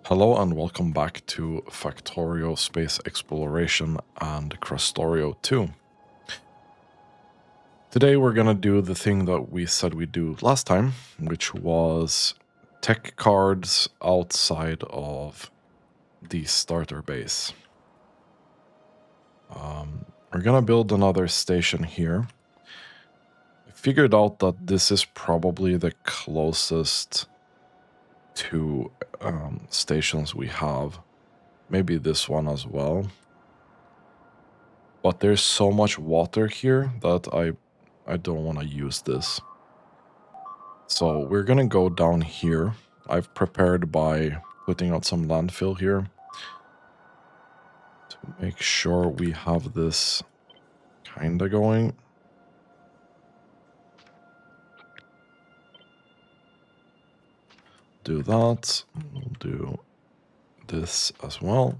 Hello and welcome back to Factorio Space Exploration and Krastorio 2. Today we're gonna do the thing that we said we'd do last time, which was tech cards outside of the starter base. We're gonna build another station here. I figured out that this is probably the closest to stations we have. Maybe this one as well. But there's so much water here that I don't want to use this. So we're gonna go down here. I've prepared by putting out some landfill here to make sure we have this kinda going. Do that. We'll do this as well.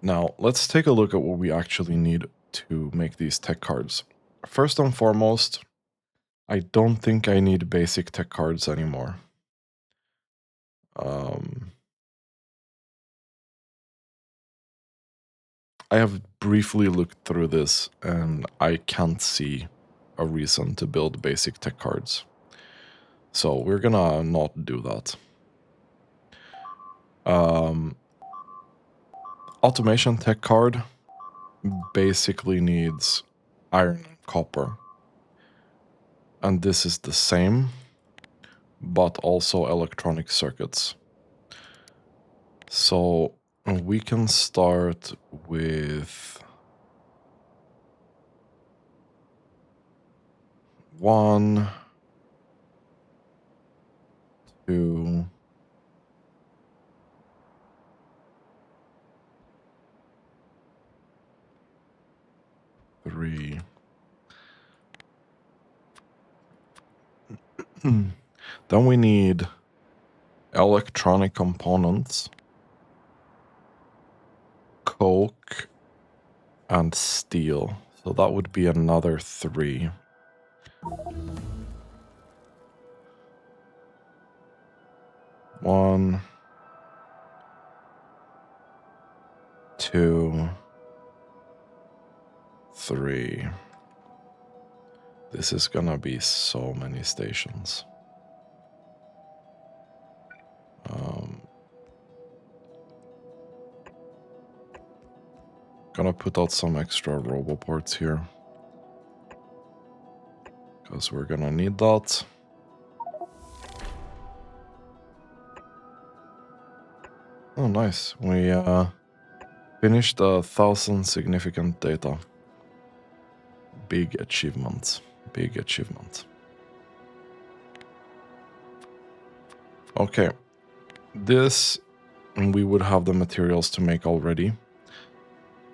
Now, let's take a look at what we actually need to make these tech cards. First and foremost, I don't think I need basic tech cards anymore. I have briefly looked through this and I can't see a reason to build basic tech cards. So we're gonna not do that. Automation tech card basically needs iron and copper. And this is the same, but also electronic circuits. So we can start with 1, 2, 3. Then we need electronic components, coke, and steel. So that would be another 3. One, 2, 3. This is gonna be so many stations. Gonna put out some extra roboports here, because we're gonna need that. Oh, nice. We finished 1,000 significant data. Big achievement. Big achievement. Okay. This we would have the materials to make already.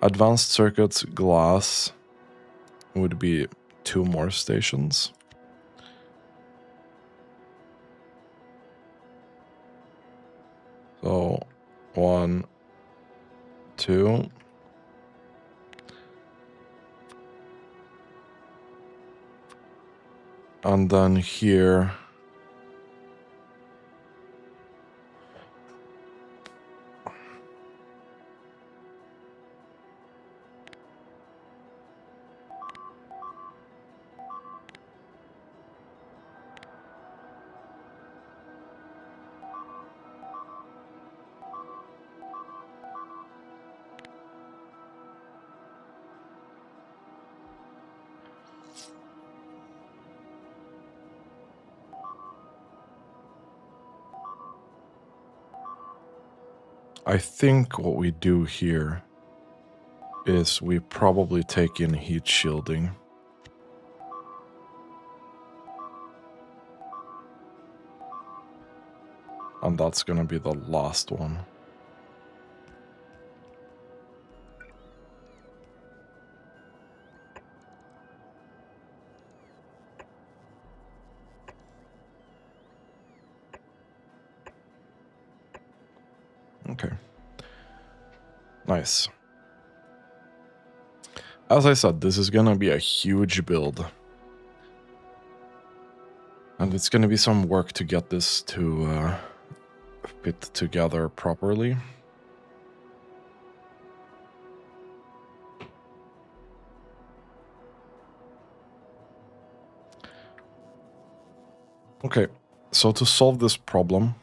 Advanced circuits, glass would be 2 more stations. So 1, 2. And then here I think what we do here is we probably take in heat shielding. And that's gonna be the last one. Okay. Nice. As I said, this is gonna be a huge build. And it's going to be some work to get this to fit together properly. Okay, so to solve this problem,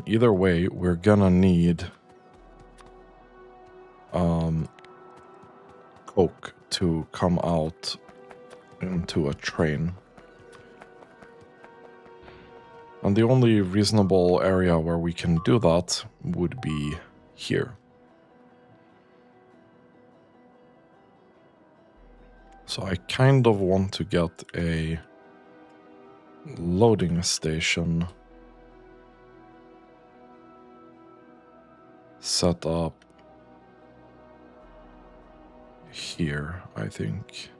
either way, we're gonna need coke to come out into a train. And the only reasonable area where we can do that would be here. So I kind of want to get a loading station set up here, I think.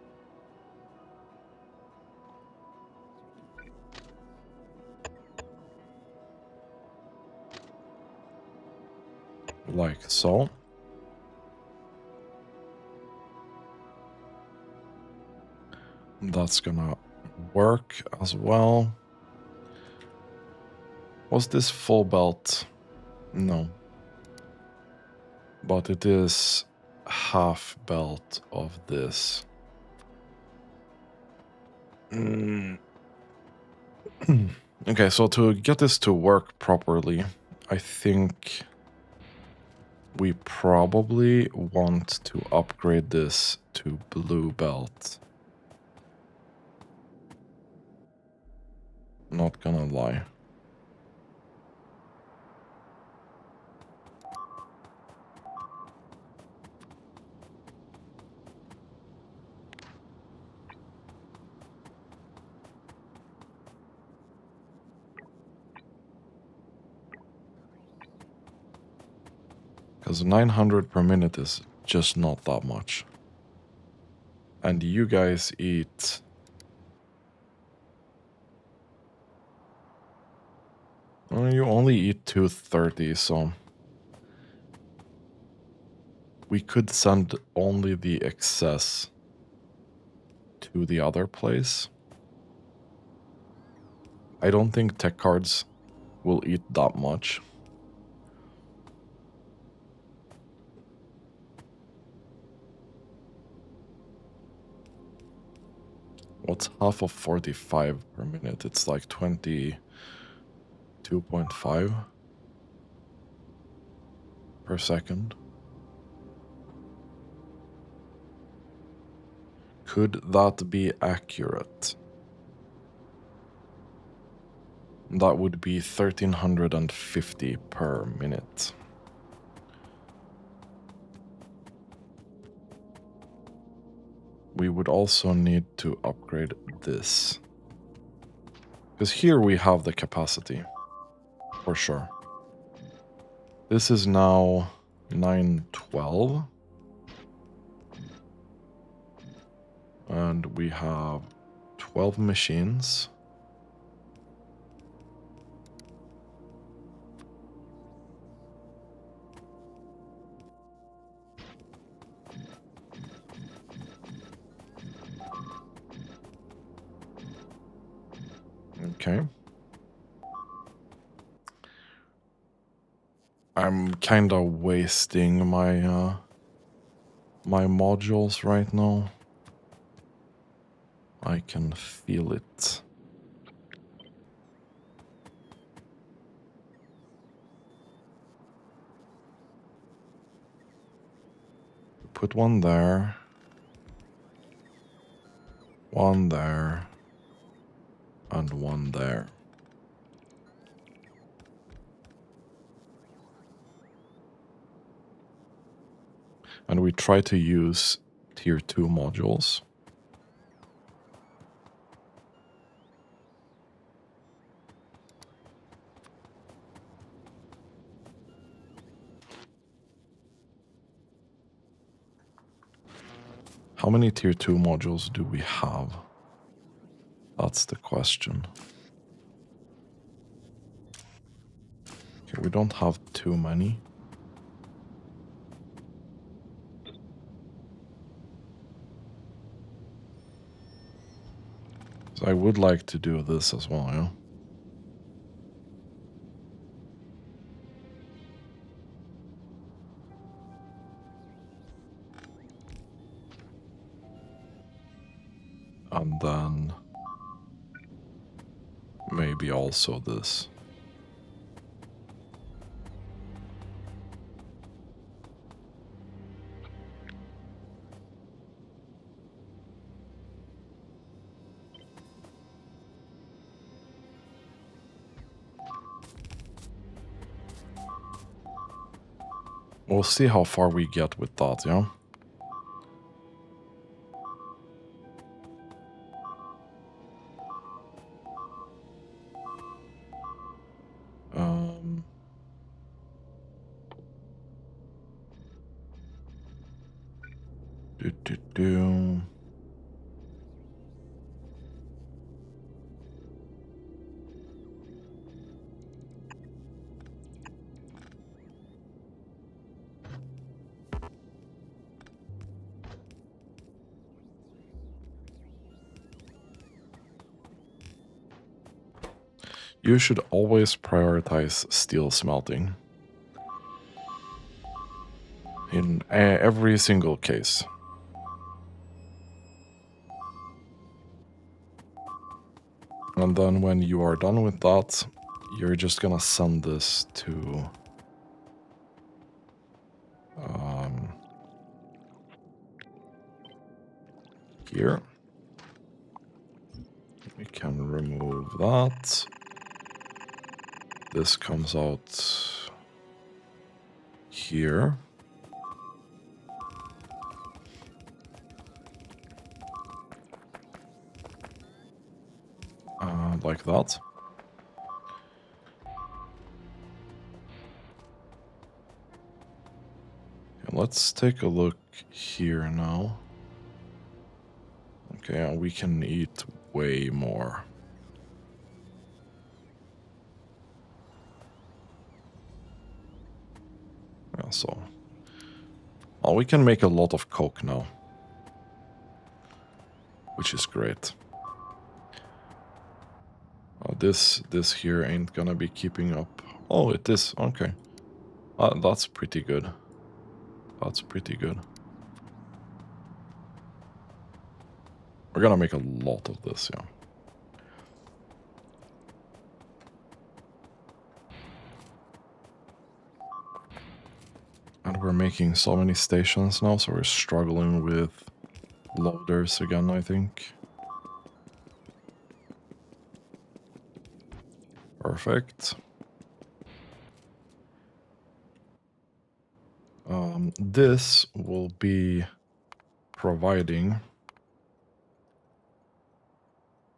Like so. That's gonna work as well. Was this full belt? No. But it is half belt of this. Okay, so to get this to work properly, I think we probably want to upgrade this to blue belt. Not gonna lie. Because 900 per minute is just not that much. And you guys eat... Well, you only eat 230, so... We could send only the excess to the other place. I don't think tech cards will eat that much. What's half of 45 per minute? It's like 22.5 per second. Could that be accurate? That would be 1350 per minute. We would also need to upgrade this. Because here we have the capacity, for sure. This is now 912. And we have 12 machines. Okay. I'm kind of wasting my my modules right now. I can feel it. Put one there. One there. And one there. And we try to use tier 2 modules. How many tier 2 modules do we have? That's the question. Okay, we don't have too many. So I would like to do this as well, yeah. And then maybe also this. We'll see how far we get with that, yeah? Do. You should always prioritize steel smelting. In every single case. And then when you are done with that, you're just gonna send this to here. We can remove that. This comes out here. Like that. And let's take a look here now. Okay, we can eat way more. Yeah, so... Oh, we can make a lot of coke now. Which is great. This here ain't gonna be keeping up. Oh, it is. Okay. That's pretty good. That's pretty good. We're gonna make a lot of this, yeah. And we're making so many stations now, so we're struggling with loaders again, I think. Perfect. This will be providing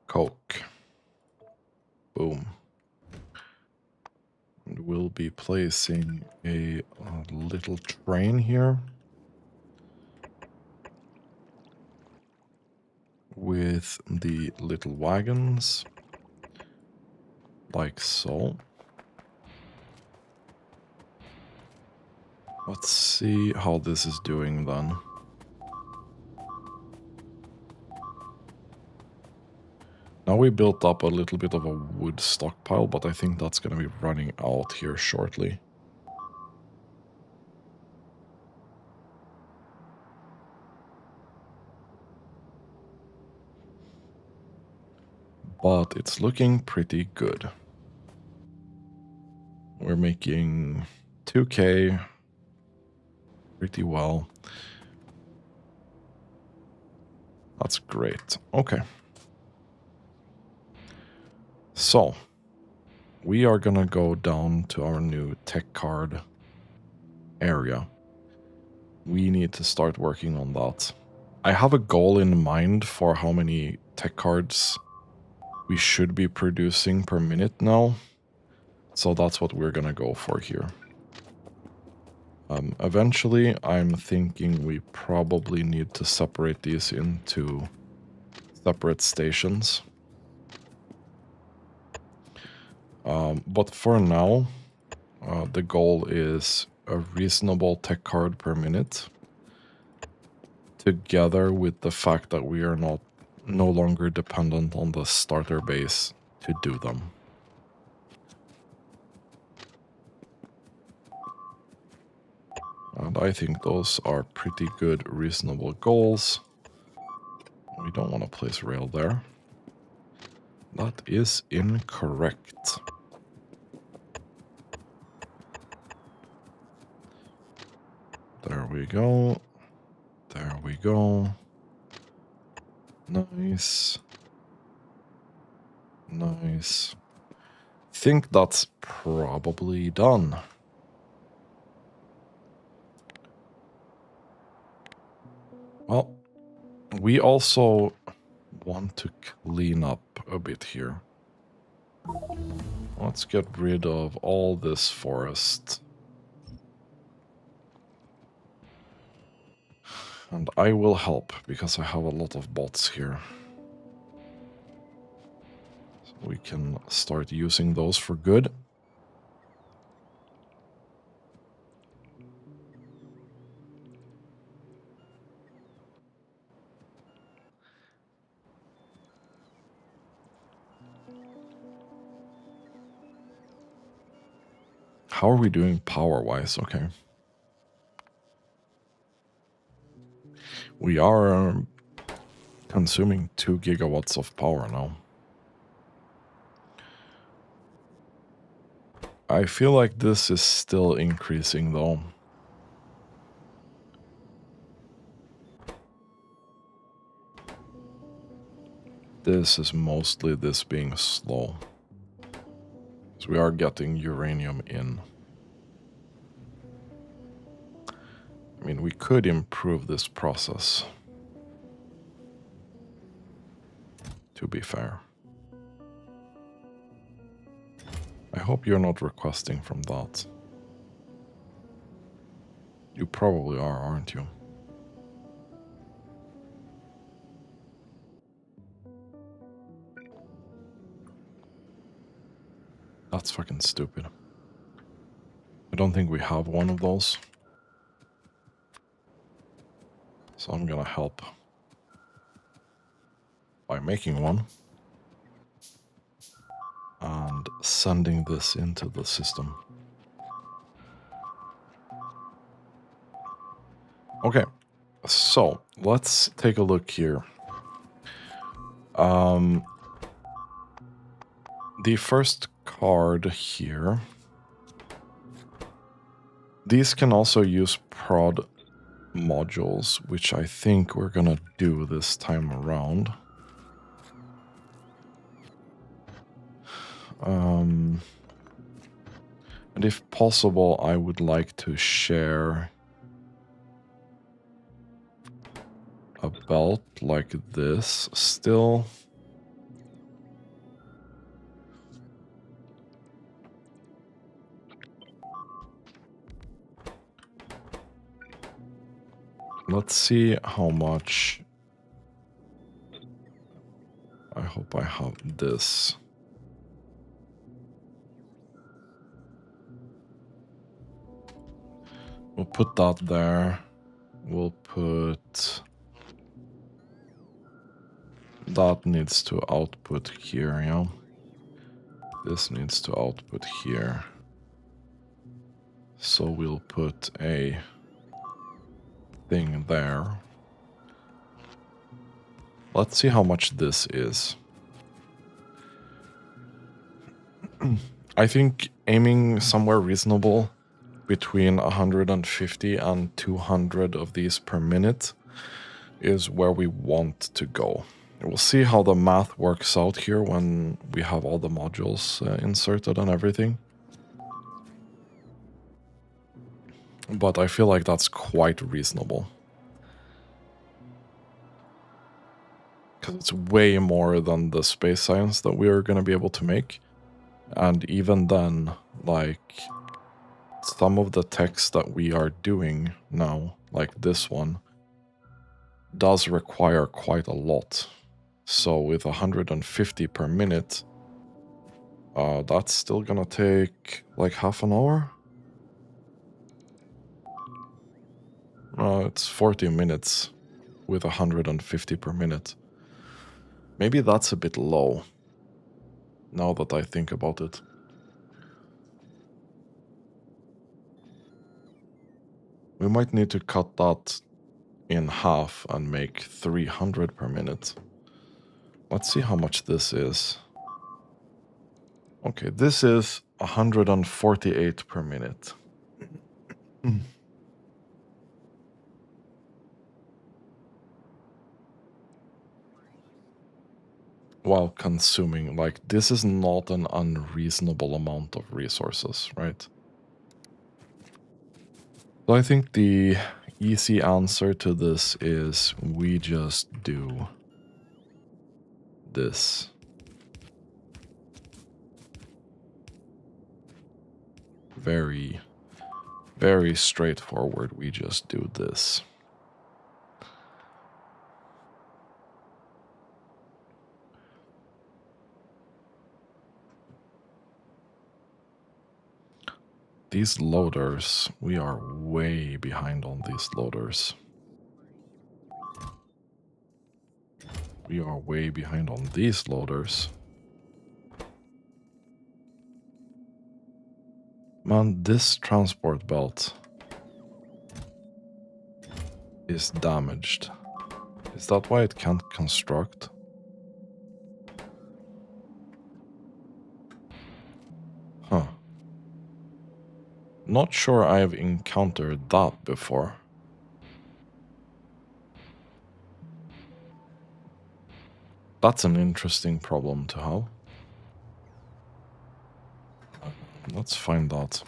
coke. Boom. And we'll be placing a little train here with the little wagons, like so. Let's see how this is doing then. Now we built up a little bit of a wood stockpile, but I think that's going to be running out here shortly. But it's looking pretty good. We're making 2K pretty well. That's great. Okay. So, we are gonna go down to our new tech card area. We need to start working on that. I have a goal in mind for how many tech cards we should be producing per minute now. So that's what we're gonna go for here. Eventually, I'm thinking we probably need to separate these into separate stations. But for now, the goal is a reasonable tech card per minute, together with the fact that we are not no longer dependent on the starter base to do them. And I think those are pretty good, reasonable goals. We don't want to place rail there. That is incorrect. There we go. There we go. Nice. Nice. Think that's probably done. Well, we also want to clean up a bit here. Let's get rid of all this forest. And I will help, because I have a lot of bots here. So we can start using those for good. How are we doing power-wise? Okay. We are consuming 2 gigawatts of power now. I feel like this is still increasing though. This is mostly this being slow. So we are getting uranium in. I mean, we could improve this process, to be fair. I hope you're not requesting from that. You probably are, aren't you? That's fucking stupid. I don't think we have one of those. So I'm gonna help by making one. And sending this into the system. Okay, so let's take a look here. The first card here. These can also use prod modules, which I think we're gonna do this time around. And if possible, I would like to share a belt like this still. Let's see how much. I hope I have this. We'll put that there. We'll put... That needs to output here, yeah? This needs to output here. So we'll put a thing there. Let's see how much this is. I think aiming somewhere reasonable between 150 and 200 of these per minute is where we want to go. We'll see how the math works out here when we have all the modules inserted and everything. But I feel like that's quite reasonable. Because it's way more than the space science that we are going to be able to make. And even then, like, some of the text that we are doing now, like this one, does require quite a lot. So with 150 per minute, that's still gonna take like half an hour? It's 40 minutes with 150 per minute. Maybe that's a bit low, now that I think about it. We might need to cut that in half and make 300 per minute. Let's see how much this is. Okay, this is 148 per minute. While consuming, like, this is not an unreasonable amount of resources, right? So I think the easy answer to this is we just do this. Very, very straightforward. We just do this. These loaders, we are way behind on these loaders. We are way behind on these loaders. Man, this transport belt is damaged. Is that why it can't construct? Huh. Not sure I've encountered that before. That's an interesting problem to have. Let's find out.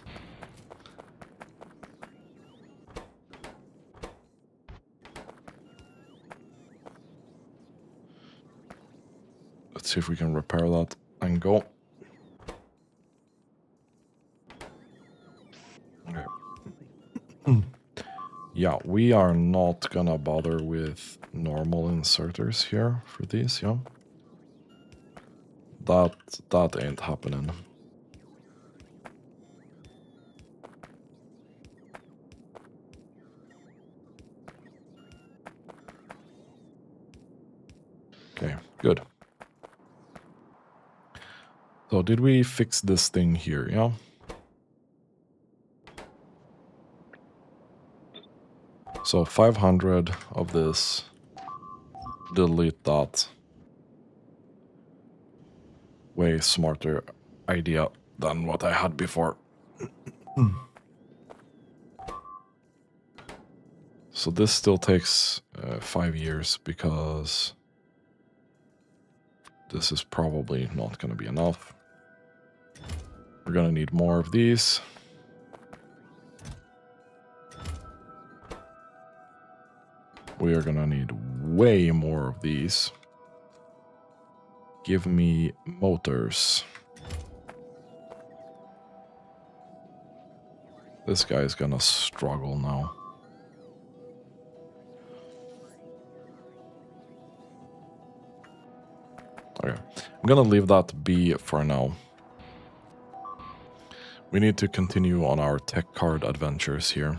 Let's see if we can repair that and go. Okay. Yeah, we are not gonna bother with normal inserters here for these, yeah? That ain't happening. Okay, good. So did we fix this thing here, yeah? So 500 of this. Delete that. Way smarter idea than what I had before. So this still takes 5 years because this is probably not going to be enough. We're going to need more of these. We are going to need way more of these. Give me motors. This guy's going to struggle now. Okay, I'm going to leave that be for now. We need to continue on our tech card adventures here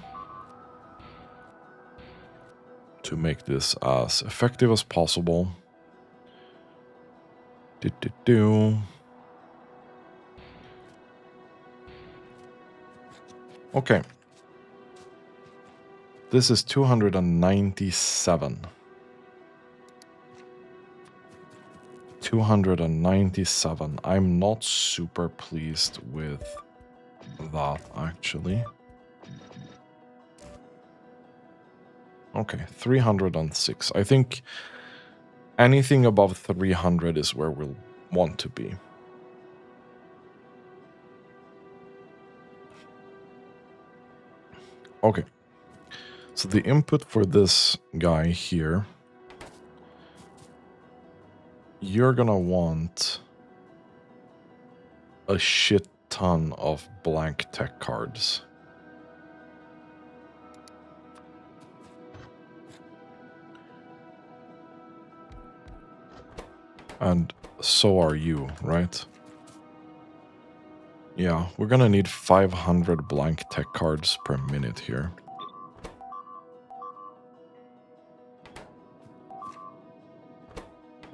to make this as effective as possible. Okay. This is 297. 297. I'm not super pleased with that, actually. Okay, 306. I think anything above 300 is where we'll want to be. Okay. So the input for this guy here, you're gonna want a shit ton of blank tech cards. And so are you, right? Yeah, we're gonna need 500 blank tech cards per minute here.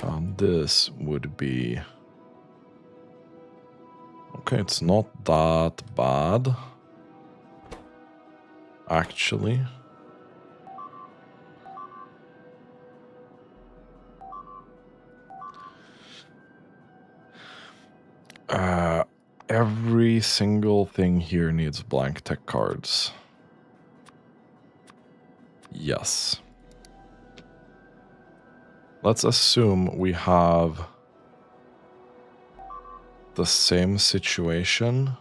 And this would be... Okay, it's not that bad, actually. Every single thing here needs blank tech cards. Yes. Let's assume we have the same situation,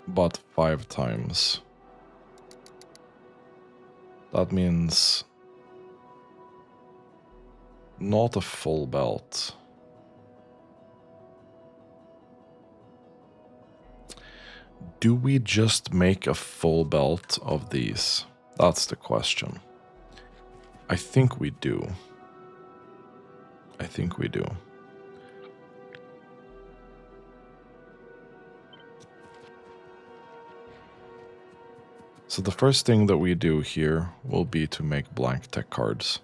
but 5 times. That means not a full belt. Do we just make a full belt of these? That's the question. I think we do. I think we do. So the first thing that we do here will be to make blank tech cards.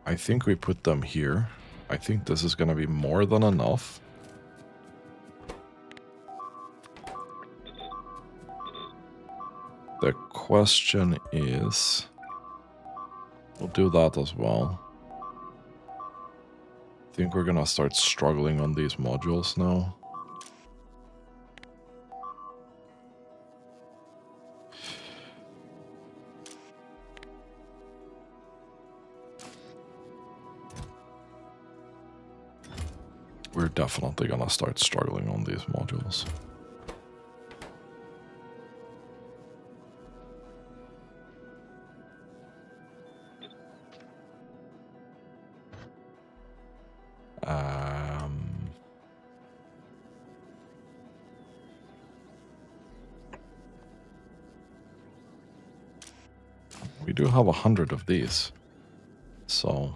I think we put them here. I think this is going to be more than enough. The question is... We'll do that as well. I think we're going to start struggling on these modules now. We're definitely gonna start struggling on these modules. We do have 100 of these, so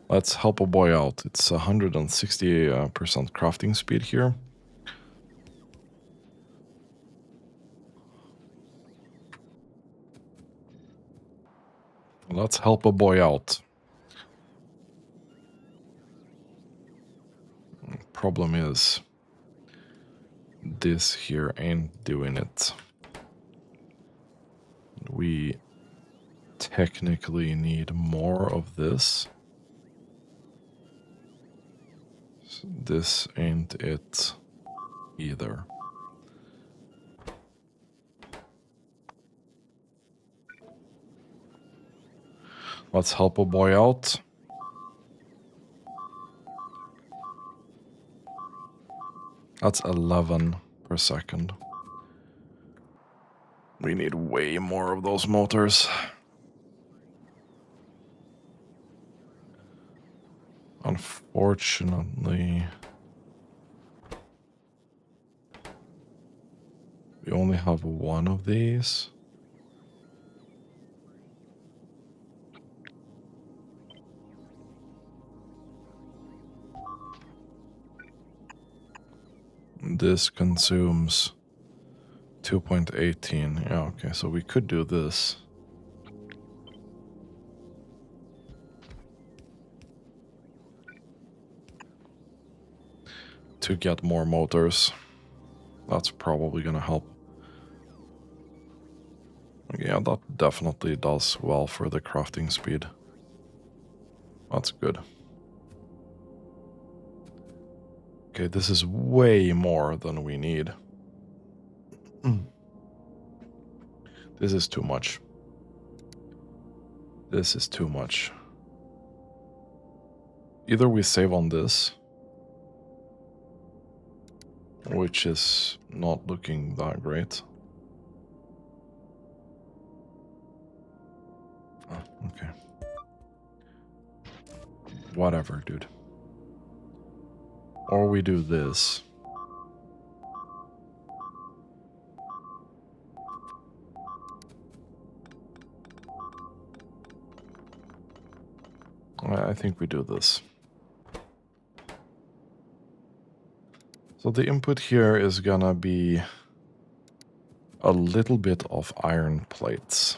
let's help a boy out. It's 160% crafting speed here. Let's help a boy out. Problem is, this here ain't doing it. We technically need more of this. This ain't it either. Let's help a boy out. That's 11 per second. We need way more of those motors. Unfortunately, we only have one of these. This consumes 2.18. Yeah, okay, so we could do this. To get more motors. That's probably gonna help. Yeah, that definitely does well for the crafting speed. That's good. Okay, this is way more than we need. This is too much. This is too much. Either we save on this, which is not looking that great. Oh, okay. Whatever, dude. Or we do this. I think we do this. So the input here is gonna be a little bit of iron plates.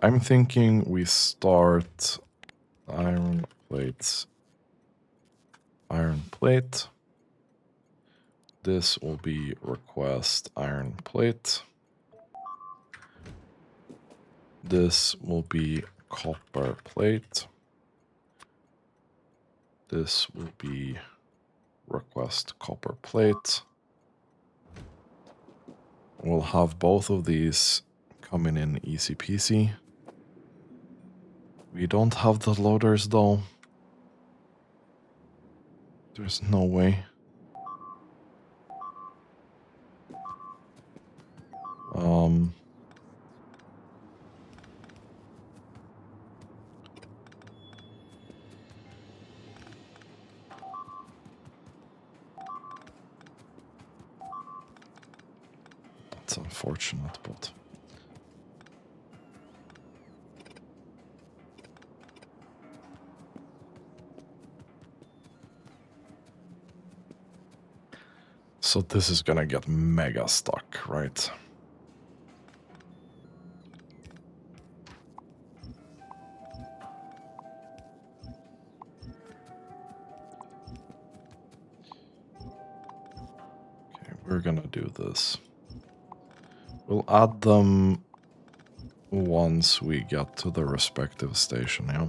I'm thinking we start iron plates. Iron plate. This will be request iron plate. This will be copper plate. This will be request copper plate. We'll have both of these coming in easy peasy. We don't have the loaders though. There's no way. That's unfortunate, but... So this is gonna get mega stuck, right? Okay, we're gonna do this. We'll add them once we get to the respective station, yeah?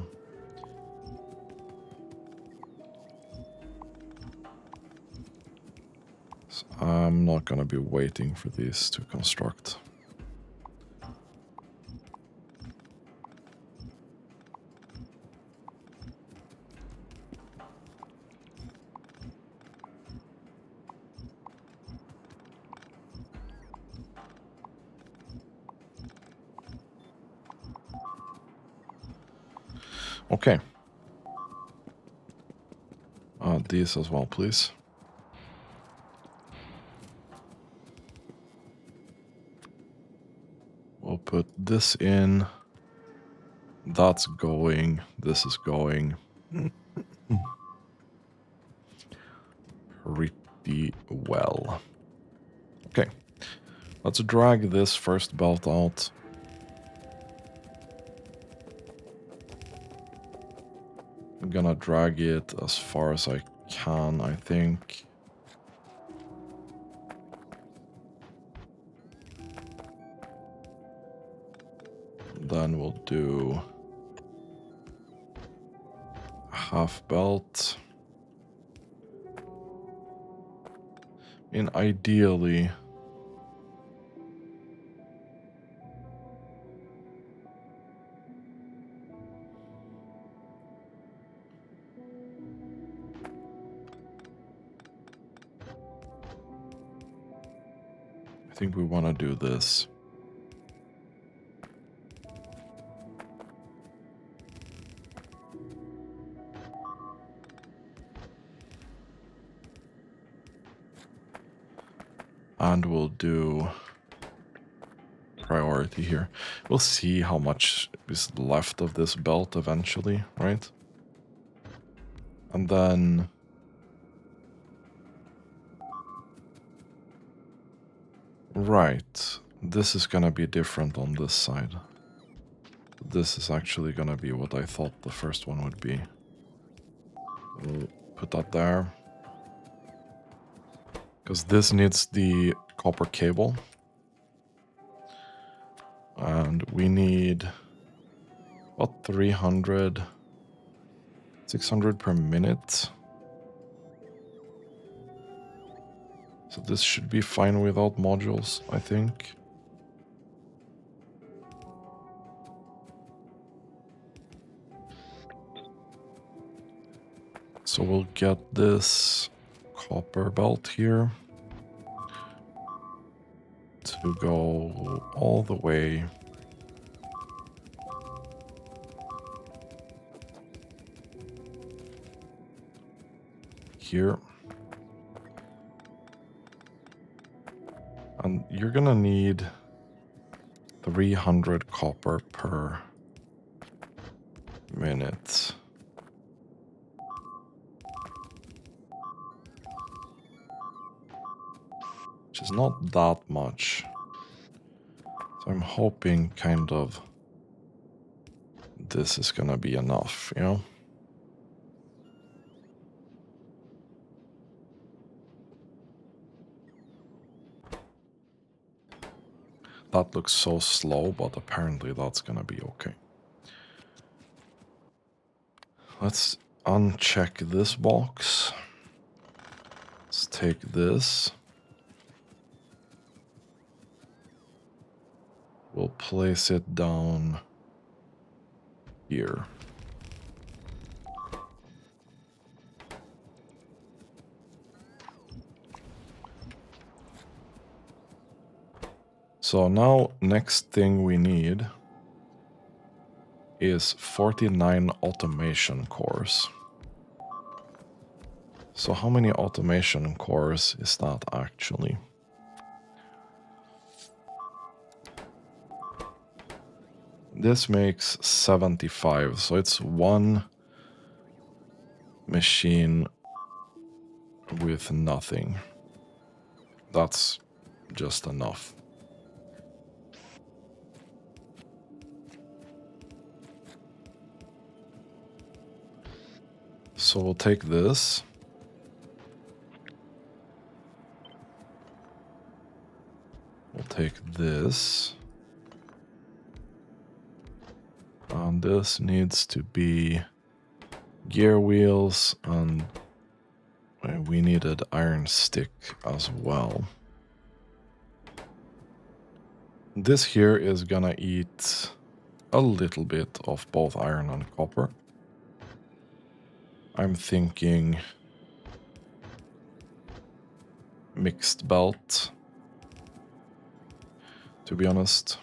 So I'm not gonna be waiting for these to construct. Okay. These as well, please. We'll put this in. That's going. This is going. Pretty well. Okay. Let's drag this first belt out. I'm gonna drag it as far as I can, I think. Then we'll do half belt. I mean, ideally, I think we want to do this. And we'll do priority here. We'll see how much is left of this belt eventually, right? And then... Right. This is gonna be different on this side. This is actually gonna be what I thought the first one would be. We'll put that there. Because this needs the copper cable. And we need, what, 300, 600 per minute. So this should be fine without modules, I think. So we'll get this copper belt here to go all the way here. And you're gonna need 300 copper per minute. Which is not that much. So I'm hoping kind of this is gonna be enough, you know? That looks so slow, but apparently that's gonna be okay. Let's uncheck this box. Let's take this. We'll place it down here. So now, next thing we need is 49 automation cores. So how many automation cores is that actually? This makes 75, so it's one machine with nothing. That's just enough. So we'll take this. We'll take this. And this needs to be gear wheels, and we needed iron stick as well. This here is gonna eat a little bit of both iron and copper. I'm thinking mixed belt, to be honest.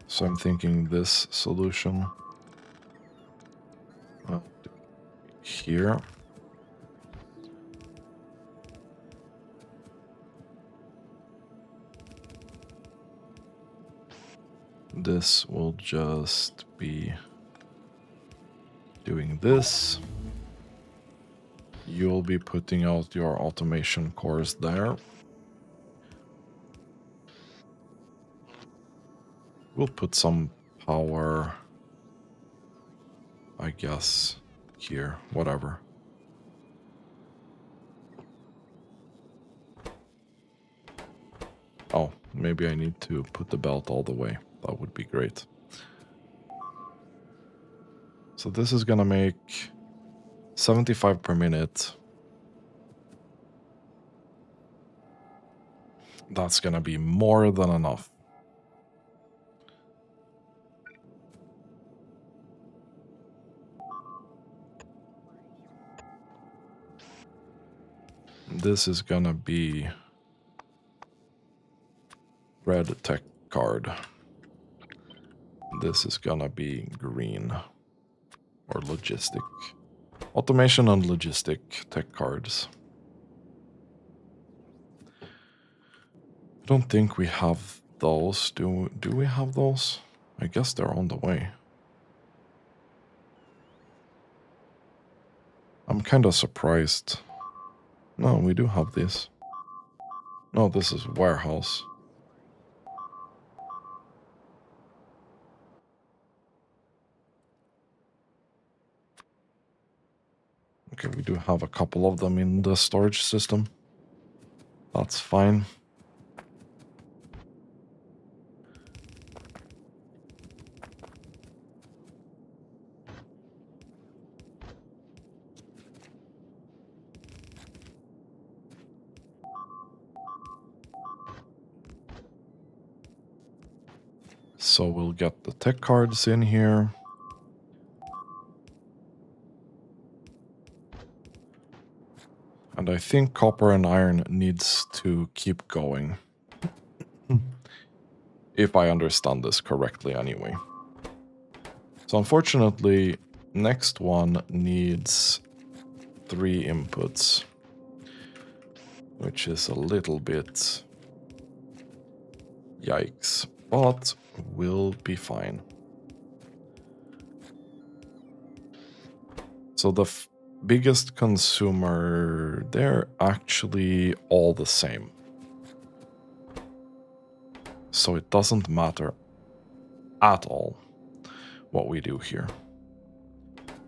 So I'm thinking this solution here. This will just be doing this. You'll be putting out your automation cores there. We'll put some power, I guess, here, whatever. Oh, maybe I need to put the belt all the way. That would be great. So this is gonna make 75 per minute. That's gonna be more than enough. This is gonna be red tech card. This is gonna be green or logistic. Automation and logistic tech cards. I don't think we have those. Do we have those? I guess they're on the way. I'm kind of surprised. No, we do have this. No, this is warehouse. Okay, we do have a couple of them in the storage system. That's fine. So we'll get the tech cards in here. And I think copper and iron needs to keep going. If I understand this correctly anyway. So unfortunately, next one needs 3 inputs, which is a little bit yikes, but will be fine. So the biggest consumer, they're actually all the same. So it doesn't matter at all what we do here.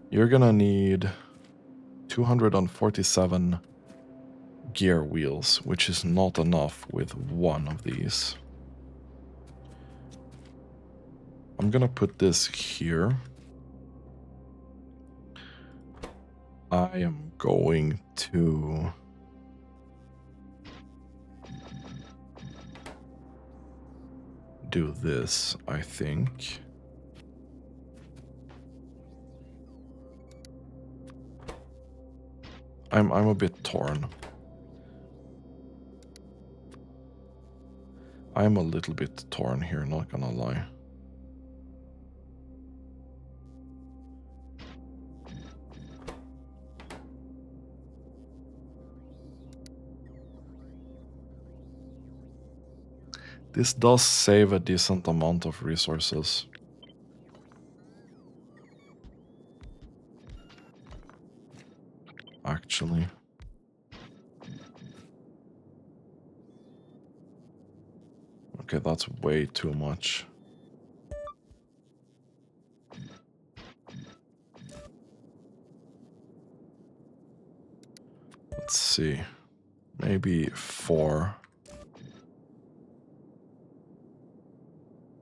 You're gonna need 247 gear wheels, which is not enough with one of these. I'm gonna put this here. I am going to do this, I think. I'm a bit torn. I'm a little bit torn here, not gonna lie. This does save a decent amount of resources. Actually. Okay, that's way too much. Let's see. Maybe 4.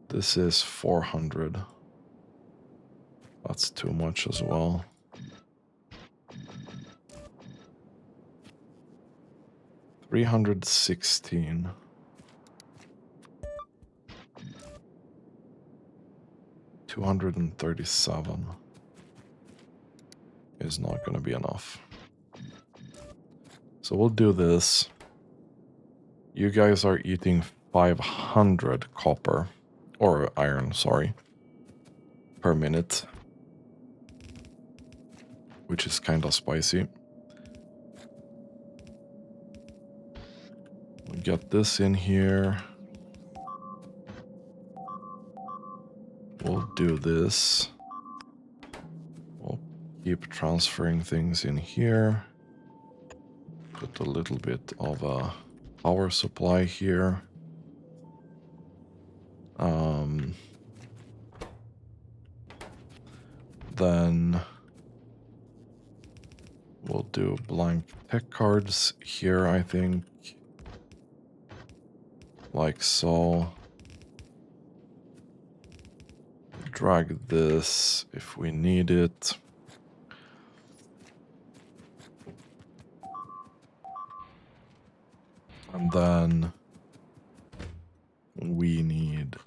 This is 400. That's too much as well. $316. $237 is not going to be enough. So we'll do this. You guys are eating 500 copper, or iron, sorry, per minute, which is kind of spicy. We get this in here. We'll do this. We'll keep transferring things in here. Put a little bit of a power supply here. Then we'll do blank tech cards here, I think. Like so. Drag this if we need it. And then we need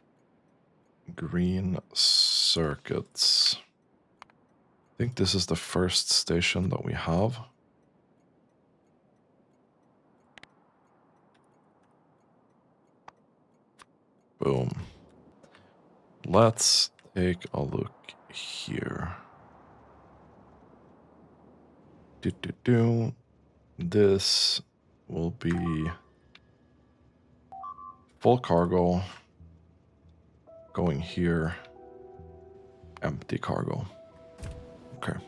green circuits. I think this is the first station that we have. Boom. Let's take a look here. This will be full cargo going here, empty cargo. Okay.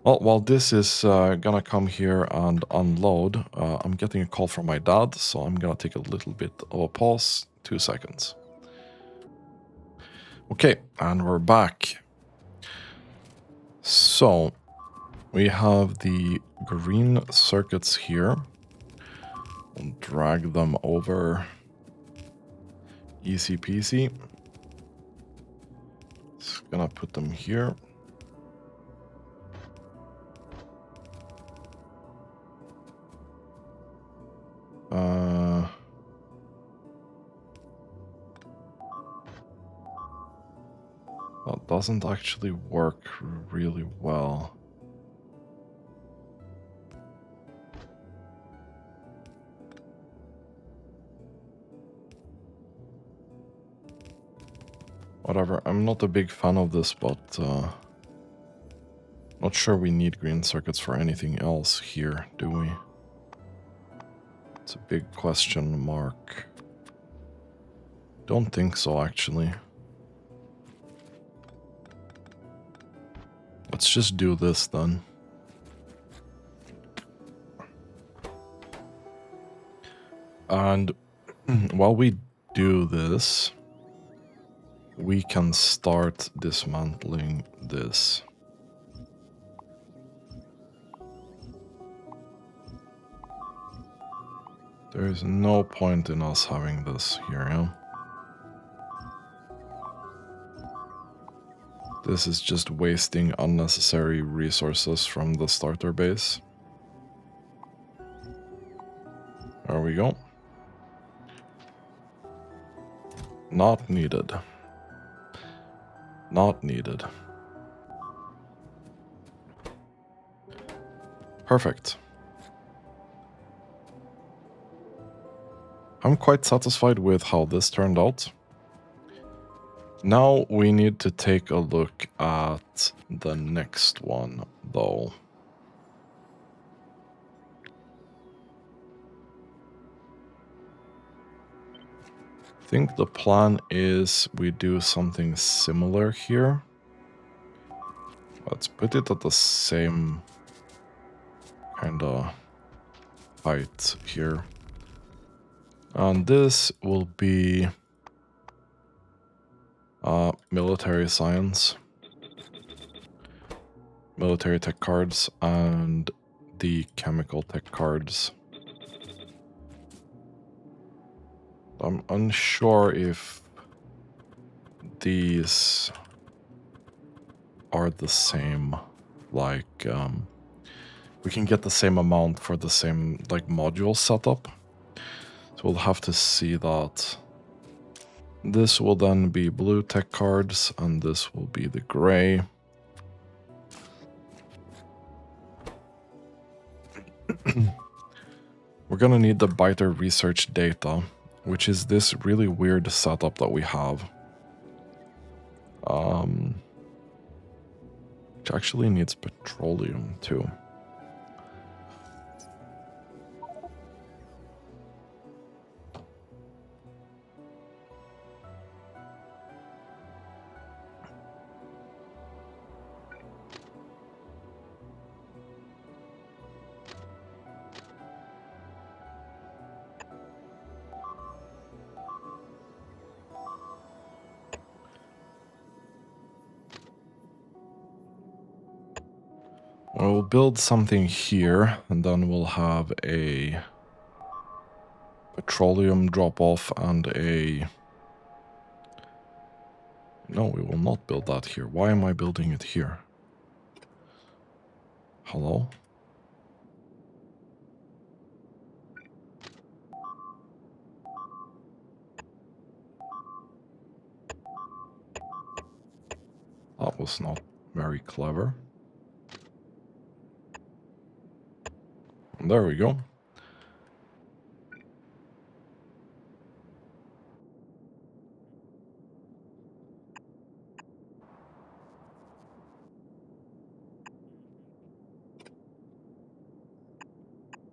Well, while this is gonna come here and unload, I'm getting a call from my dad, so I'm gonna take a little bit of a pause, 2 seconds. Okay, and we're back. So, we have the green circuits here. We'll drag them over. Easy peasy. Just gonna put them here. That doesn't actually work really well. Whatever, I'm not a big fan of this, but not sure we need green circuits for anything else here, do we? It's a big question mark. Don't think so, actually. Let's just do this then. And while we do this, we can start dismantling this. There's no point in us having this here, yeah? This is just wasting unnecessary resources from the starter base. There we go. Not needed. Not needed. Perfect. I'm quite satisfied with how this turned out. Now we need to take a look at the next one, though. I think the plan is we do something similar here. Let's put it at the same kind of height here. And this will be military science, military tech cards, and the chemical tech cards. I'm unsure if these are the same, like, we can get the same amount for the same, like, module setup. So we'll have to see that. This will then be blue tech cards, and this will be the gray. We're gonna need the biter research data, which is this really weird setup that we have. Which actually needs petroleum too. We'll build something here, and then we'll have a petroleum drop-off and a... No, we will not build that here. Why am I building it here? Hello? That was not very clever. There we go.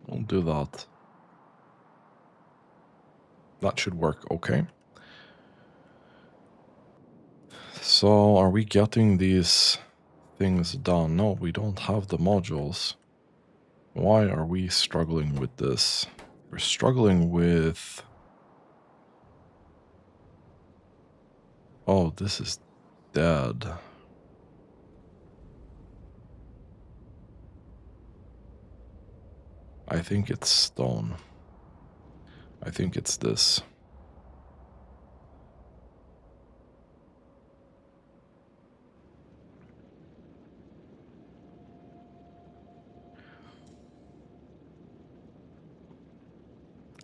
We'll do that. That should work okay. So, are we getting these things done? No, we don't have the modules. Why are we struggling with this? We're struggling with... Oh, this is dead. I think it's stone. I think it's this.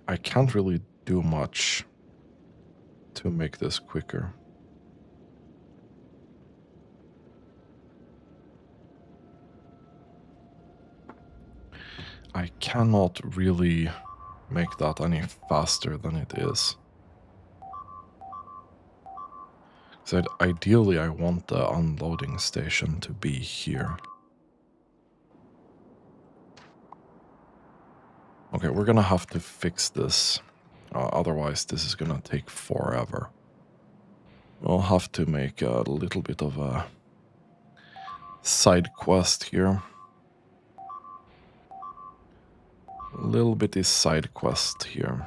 I can't really do much to make this quicker. I cannot really make that any faster than it is. So ideally I want the unloading station to be here. Okay, we're gonna have to fix this. Otherwise this is gonna take forever. We'll have to make a little bit of a side quest here. A little bitty side quest here.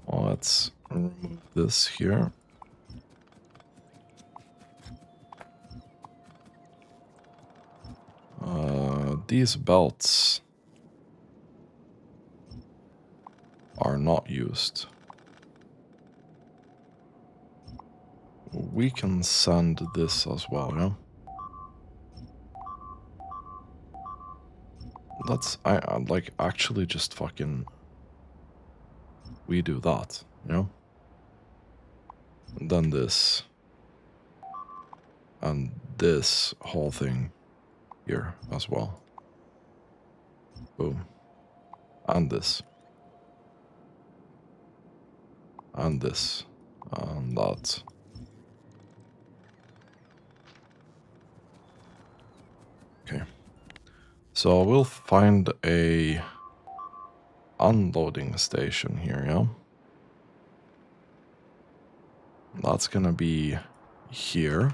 Let's remove this here. These belts are not used. We can send this as well, yeah? Let's, like, actually just fucking... We do that, you know? And then this. And this whole thing here as well. Boom. And this. And this. And that. Okay. So we'll find a unloading station here, yeah? That's gonna be here.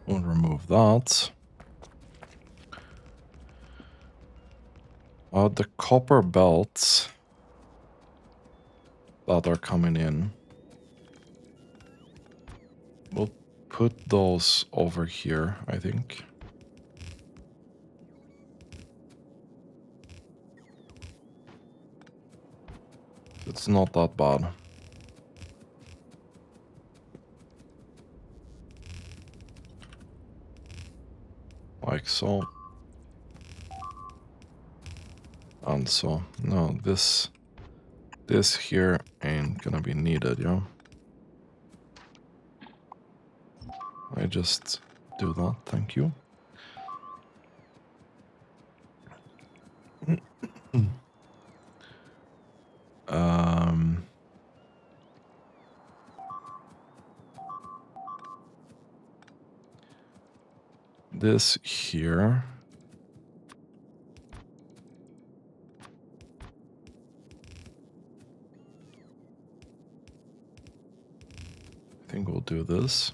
We'll remove that. The copper belts that are coming in, we'll put those over here, I think. It's not that bad. Like so. And so. No, this here ain't gonna be needed, yeah? I just do that, thank you. This here. I think we'll do this.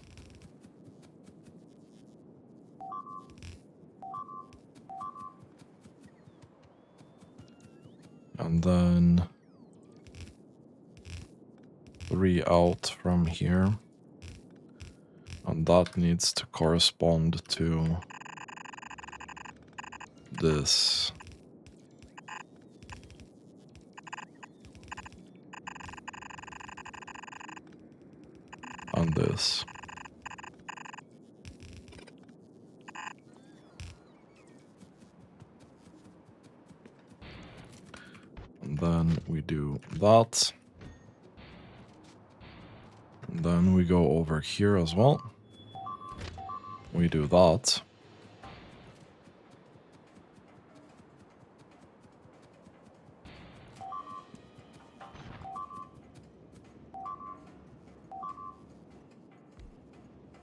And then 3 out from here. And that needs to correspond to this. And this. And then we do that. And then we go over here as well. We do that.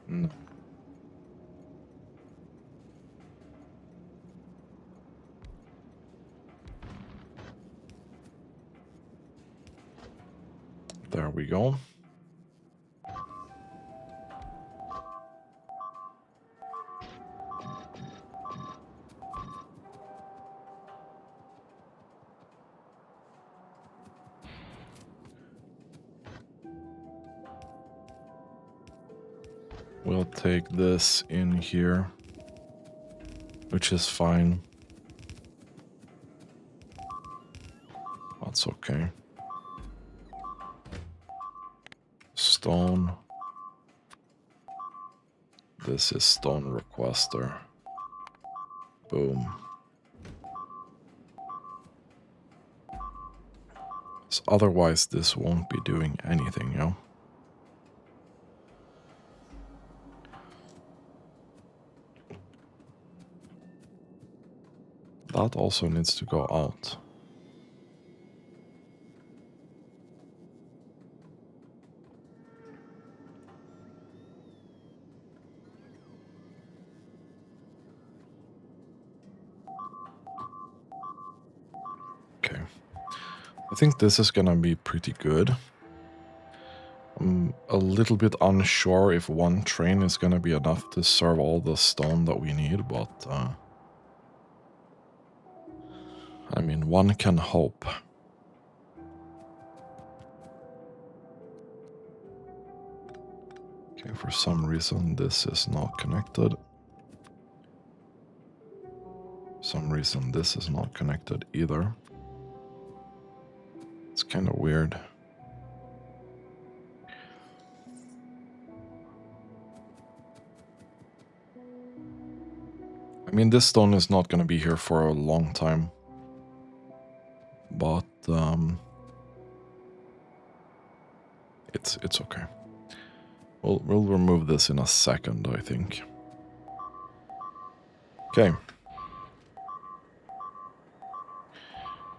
No. There we go. We'll take this in here, which is fine. That's okay. Stone. This is stone requester. Boom. So otherwise this won't be doing anything, you know? That also needs to go out. I think this is gonna be pretty good. I'm a little bit unsure if one train is gonna be enough to serve all the stone that we need, but I mean, one can hope. Okay, for some reason this is not connected. For some reason this is not connected either. It's kind of weird. I mean, this stone is not going to be here for a long time. But it's okay. We'll remove this in a second, I think. Okay.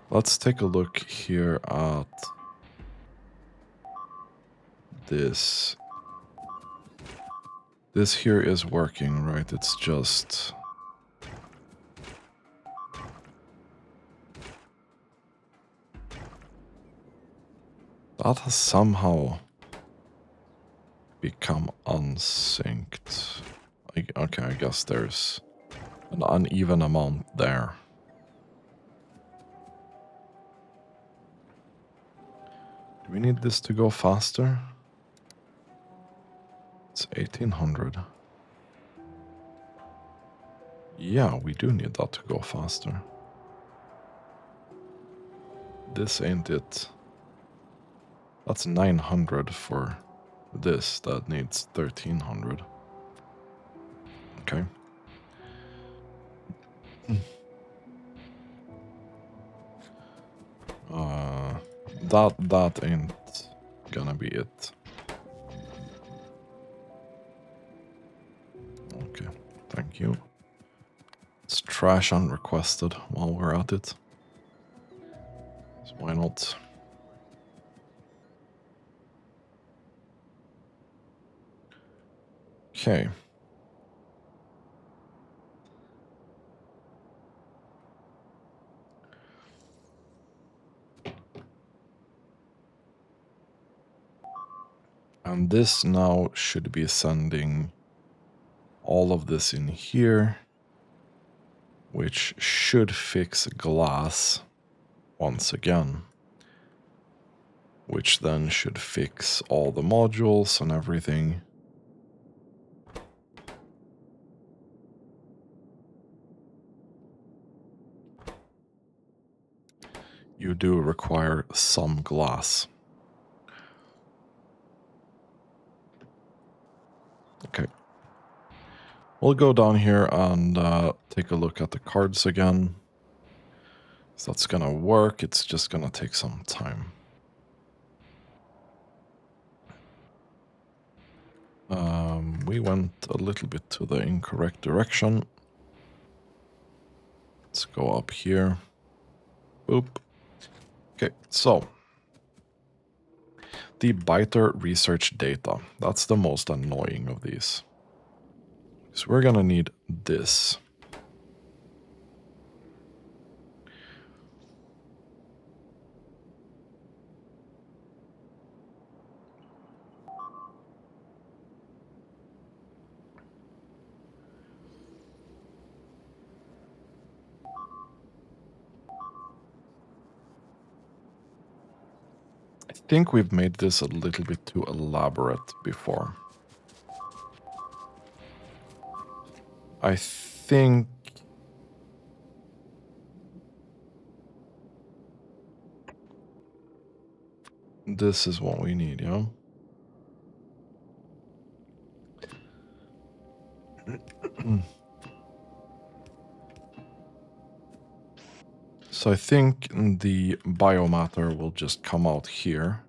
Let's take a look here at this. This here is working, right? It's just... that has somehow become unsynced. Okay, I guess there's an uneven amount there. Do we need this to go faster? It's 1800. Yeah, we do need that to go faster. This ain't it. That's 900 for this. That needs 1300. Okay. That ain't gonna be it. Okay, thank you. Let's trash unrequested while we're at it. So why not? Okay. And this now should be sending all of this in here, which should fix glass once again, which then should fix all the modules and everything. You do require some glass. Okay. We'll go down here and take a look at the cards again. So that's gonna work, it's just gonna take some time. We went a little bit to the incorrect direction. Let's go up here. Boop. Okay, so the biter research data. That's the most annoying of these. So we're gonna need this. I think we've made this a little bit too elaborate before. I think this is what we need, yeah? So I think the biomatter will just come out here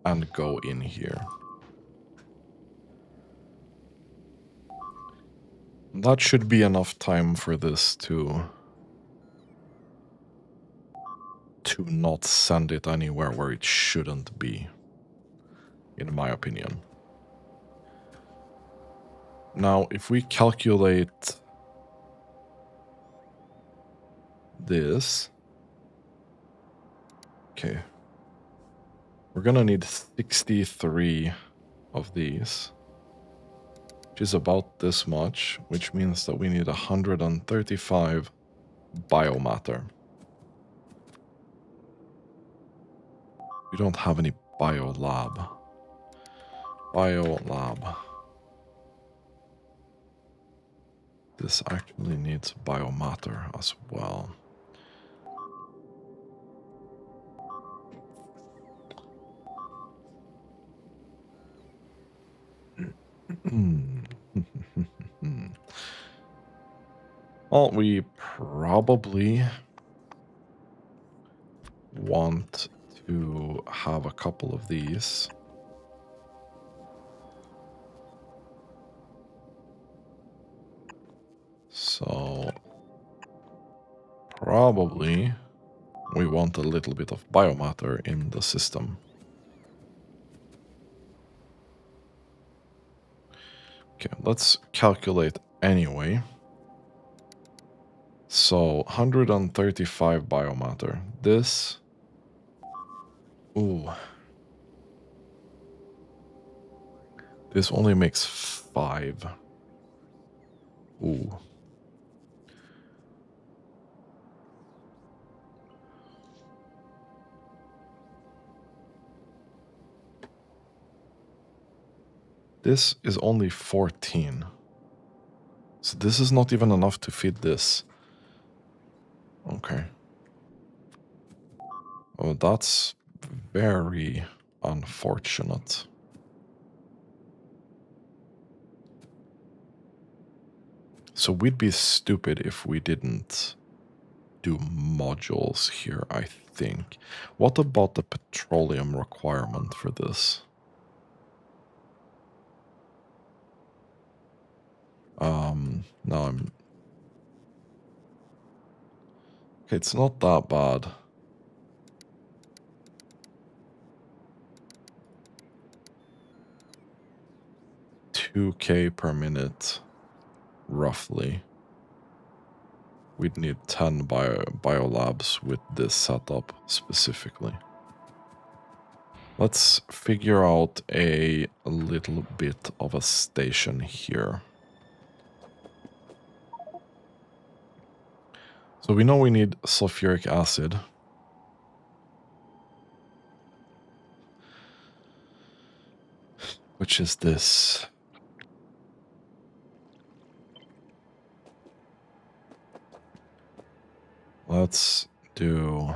and go in here. That should be enough time for this to not send it anywhere where it shouldn't be, in my opinion. Now, if we calculate this, Okay. We're gonna need 63 of these, which is about this much, which means that we need 135 biomatter. We don't have any biolab. Biolab. This actually needs biomatter as well. Well, we probably want to have a couple of these. So probably we want a little bit of biomatter in the system. Okay, let's calculate anyway. So 135 biomatter. This... Ooh. This only makes 5. Ooh. This is only 14. So this is not even enough to feed this. Okay. Oh, that's very unfortunate. So we'd be stupid if we didn't do modules here, I think. What about the petroleum requirement for this? No, I'm... Okay, it's not that bad. $2K per minute, roughly. We'd need 10 biolabs with this setup specifically. Let's figure out a little bit of a station here. So we know we need sulfuric acid. Which is this? Let's do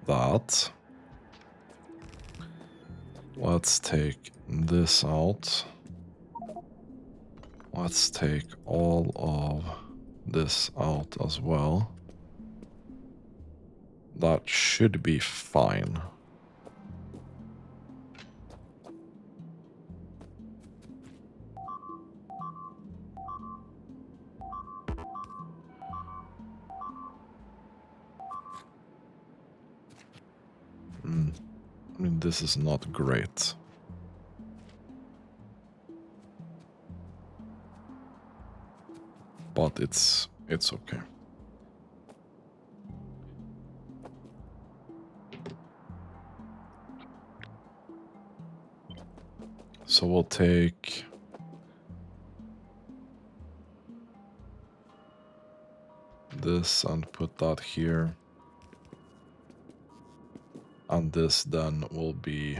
that. Let's take this out. Let's take all of this out as well. That should be fine. I mean, this is not great. But it's okay. So we'll take this and put that here. And this then will be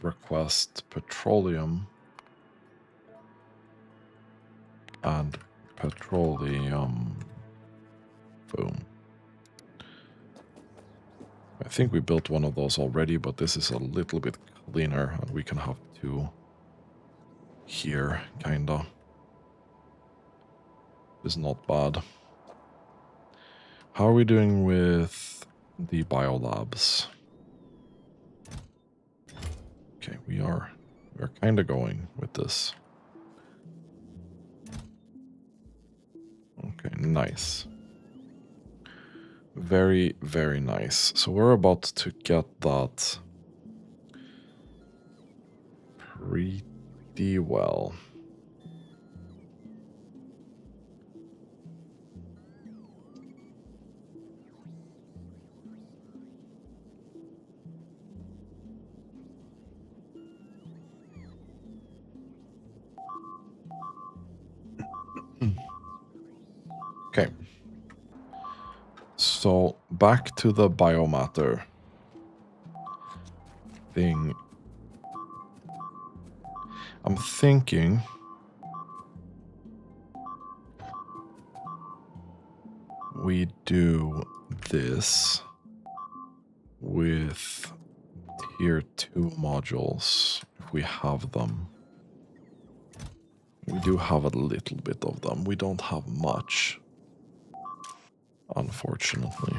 request petroleum and petroleum. Boom. I think we built one of those already, but this is a little bit cleaner and we can have 2 here, kinda. It's not bad. How are we doing with the biolabs? Okay, we're kind of going with this. Okay, nice. Very, very nice. So we're about to get that pretty well. Okay. So back to the biomatter thing. I'm thinking we do this with tier 2 modules if we have them. We do have a little bit of them. We don't have much, unfortunately.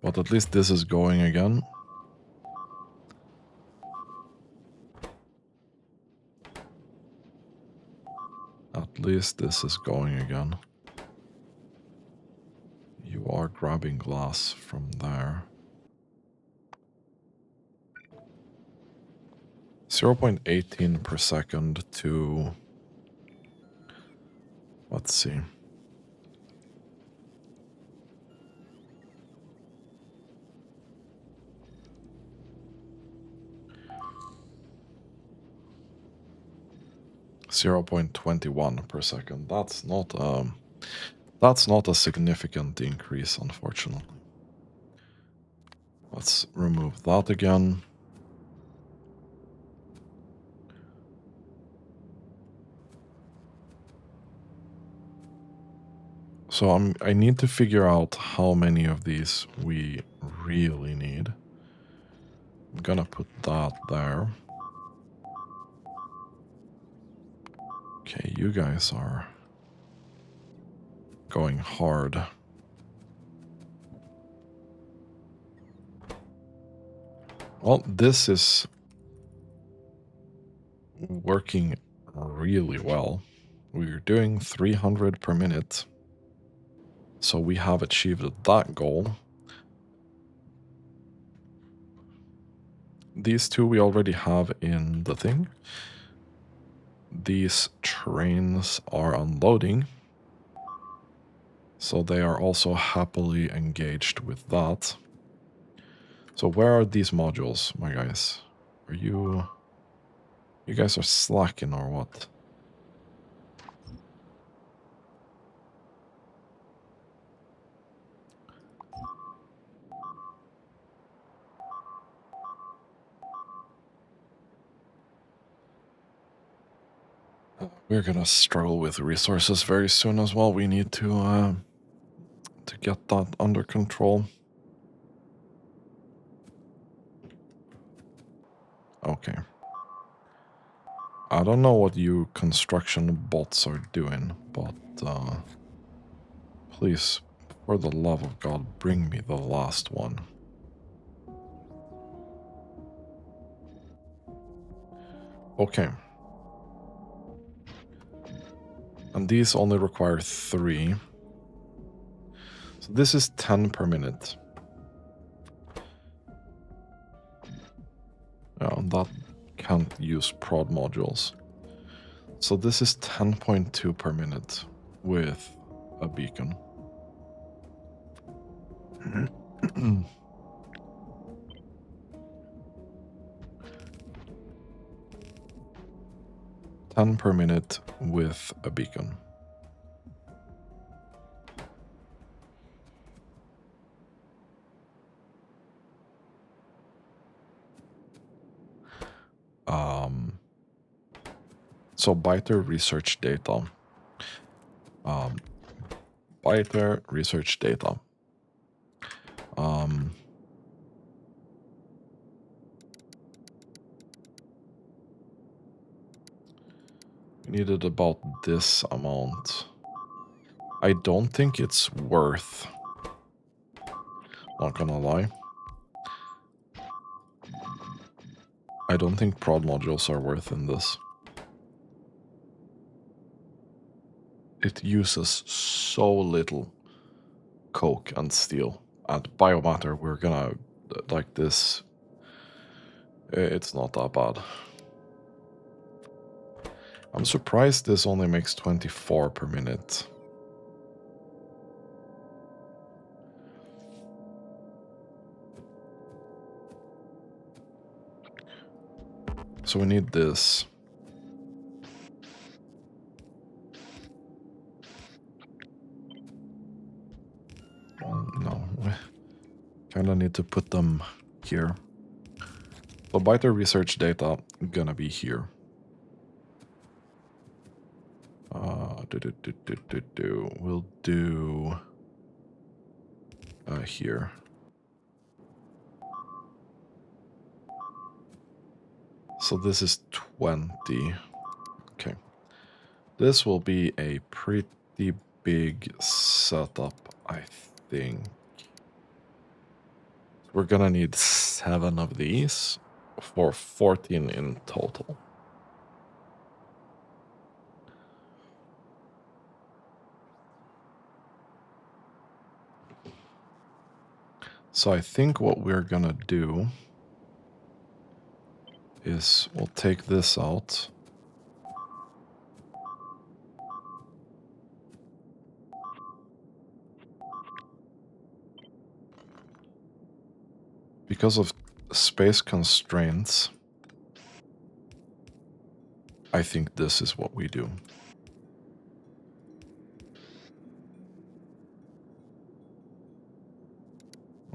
But at least this is going again. At least this is going again. You are grabbing glass from there. 0.18 per second to... Let's see. .21 per second. That's not a significant increase, unfortunately. Let's remove that again. So I need to figure out how many of these we really need. I'm gonna put that there. Okay, you guys are going hard. Well, this is working really well. We're doing 300 per minute. So we have achieved that goal. These two we already have in the thing. These trains are unloading. So they are also happily engaged with that. So where are these modules, my guys? Are you... You guys are slacking or what? We're gonna struggle with resources very soon as well. We need to get that under control. Okay. I don't know what you construction bots are doing, but please, for the love of God, bring me the last one. Okay. And these only require 3. So this is 10 per minute. And that can't use prod modules. So this is 10.2 per minute with a beacon. 10 per minute with a beacon. So Biter research data. Biter research data. We needed about this amount. I don't think it's worth. Not gonna lie. I don't think prod modules are worth in this. It uses so little coke and steel. At biomatter, we're gonna, like this, it's not that bad. I'm surprised this only makes 24 per minute. So we need this. kind of need to put them here. So biter research data gonna be here. We'll do here. So this is 20. Okay. This will be a pretty big setup, I think. We're gonna need 7 of these for 14 in total. So I think what we're gonna do is we'll take this out. Because of space constraints, I think this is what we do.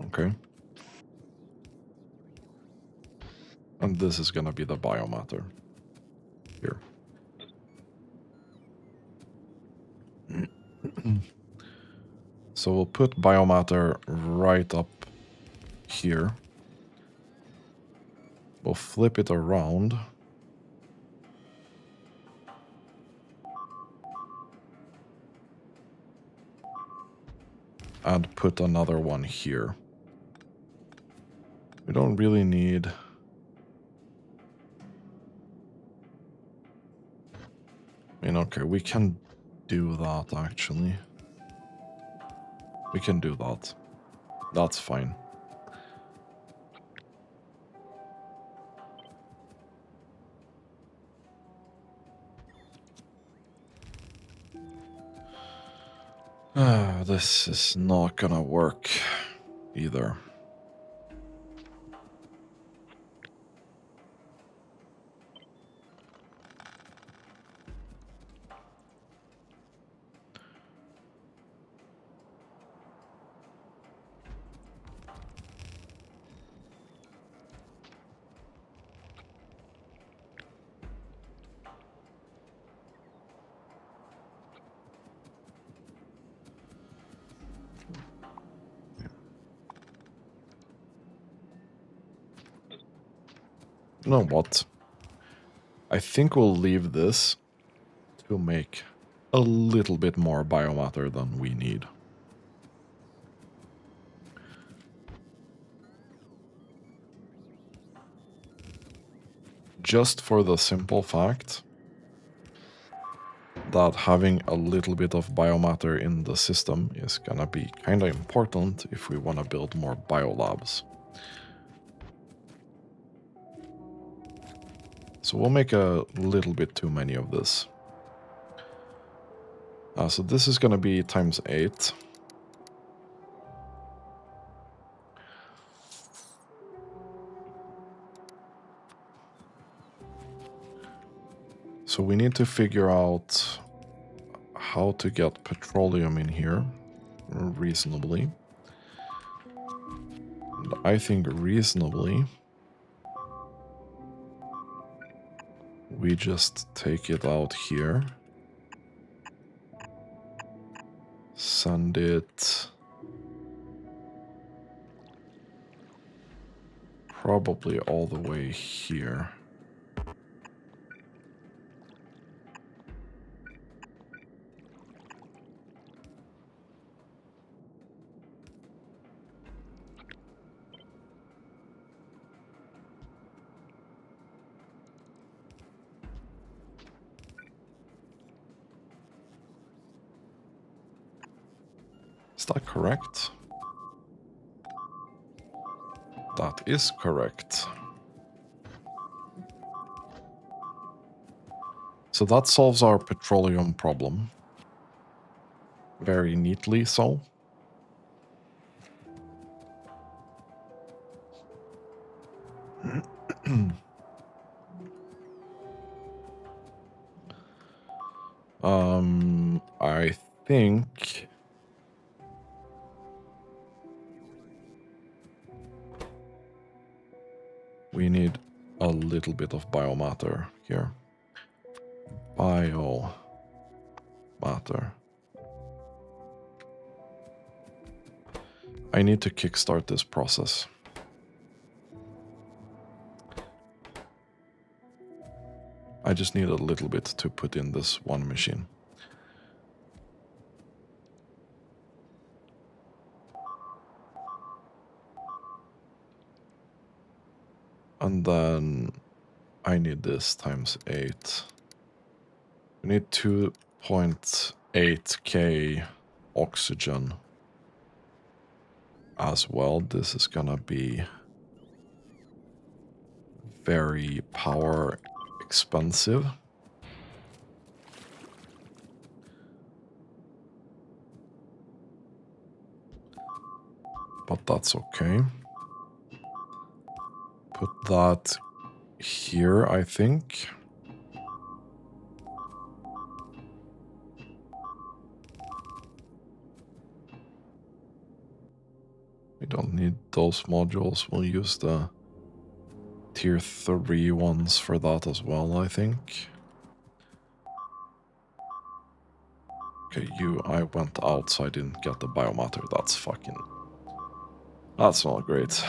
Okay. And this is gonna be the biomatter here. So we'll put biomatter right up here. We'll flip it around. And put another one here. We don't really need... I mean, okay, we can do that, actually. We can do that. That's fine. This is not gonna work either. You know what? I think we'll leave this to make a little bit more biomatter than we need. Just for the simple fact that having a little bit of biomatter in the system is gonna be kinda important if we wanna build more biolabs. So we'll make a little bit too many of this. So this is gonna be times 8. So we need to figure out how to get petroleum in here reasonably. And I think reasonably we just take it out here. Send it probably all the way here. Is that correct? That is correct. So that solves our petroleum problem. Very neatly so. I think we need a little bit of biomatter here. Biomatter. I need to kickstart this process. I just need a little bit to put in this one machine. And then I need this times 8. We need 2.8k oxygen as well. This is gonna be very power expensive. But that's okay. Put that here, I think. We don't need those modules. We'll use the tier 3 ones for that as well, I think. Okay, I went outside, didn't get the biomatter. That's not great.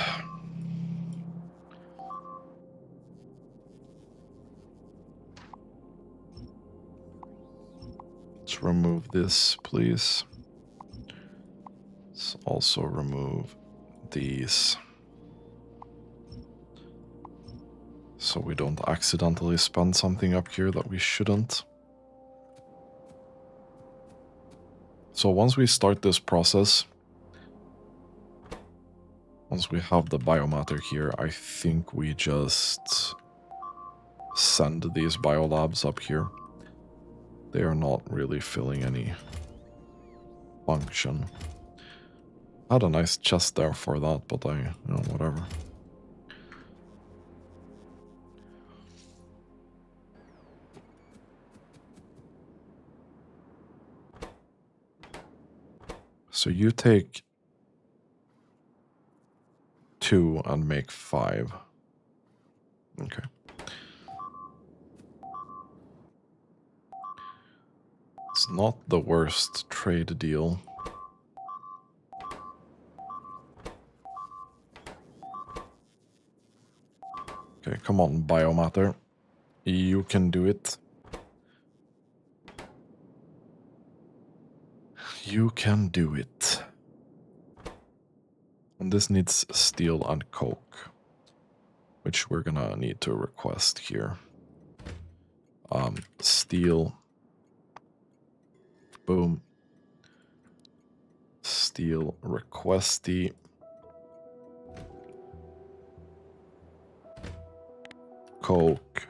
Let's remove this, please. Let's also remove these. So we don't accidentally spend something up here that we shouldn't. So once we start this process, once we have the biomatter here, I think we just send these biolabs up here. They are not really filling any function. I had a nice chest there for that, but whatever. So you take 2 and make 5. Okay. It's not the worst trade deal. Okay, come on, biomatter. You can do it. You can do it. And this needs steel and coke, which we're gonna need to request here. Steel. Boom. Steel requesty. Coke.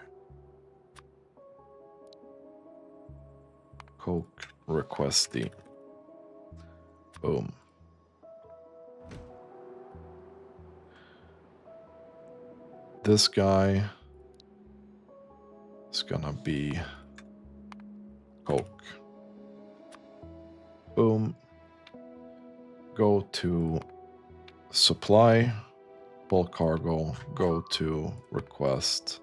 Coke requesty. Boom. This guy is gonna be coke. Boom. Go to supply, bulk cargo, go to request,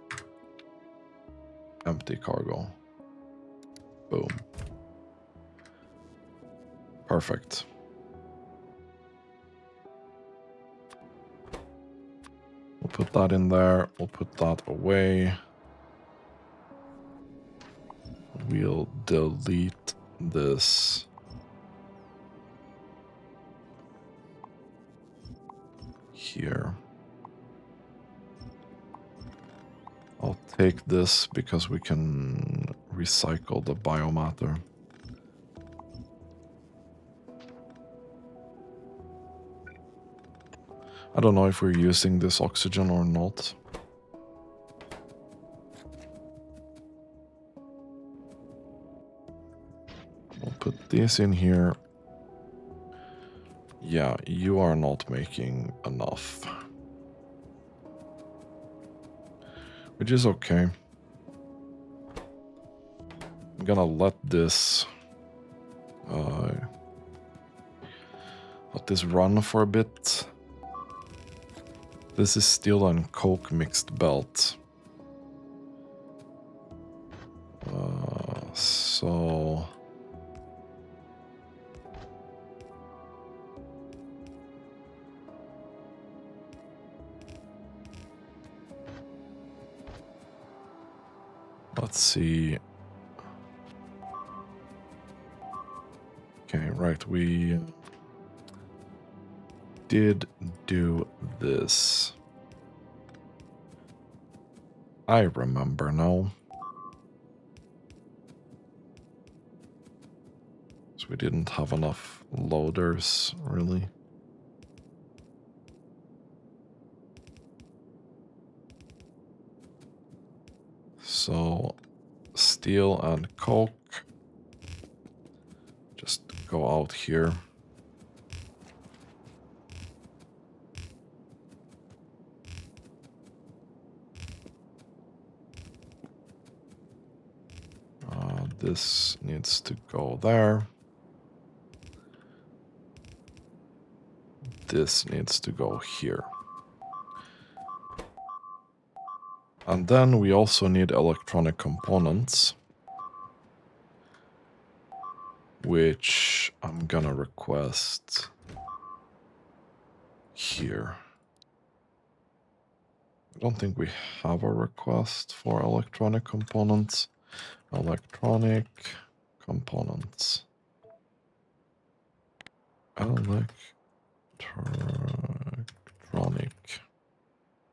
empty cargo. Boom. Perfect. We'll put that in there. We'll put that away. We'll delete this. Here. I'll take this because we can recycle the biomatter. I don't know if we're using this oxygen or not. We'll put this in here. Yeah, you are not making enough. Which is okay. I'm gonna let this run for a bit. This is steel and coke mixed belt. So... Let's see. Okay, right, we did do this. I remember now. So we didn't have enough loaders, really. So, steel and coke. Just go out here. This needs to go there. This needs to go here. And then we also need electronic components, which I'm gonna request here. I don't think we have a request for electronic components. Electronic components. Electronic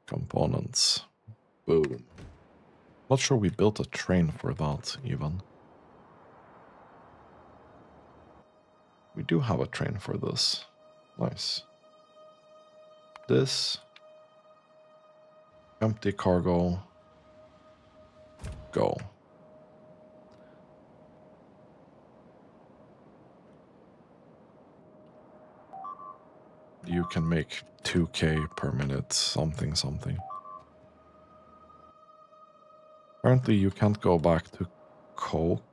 components. Boom. Not sure we built a train for that, even. We do have a train for this. Nice. This. Empty cargo. Go. You can make 2k per minute, something. Apparently you can't go back to coke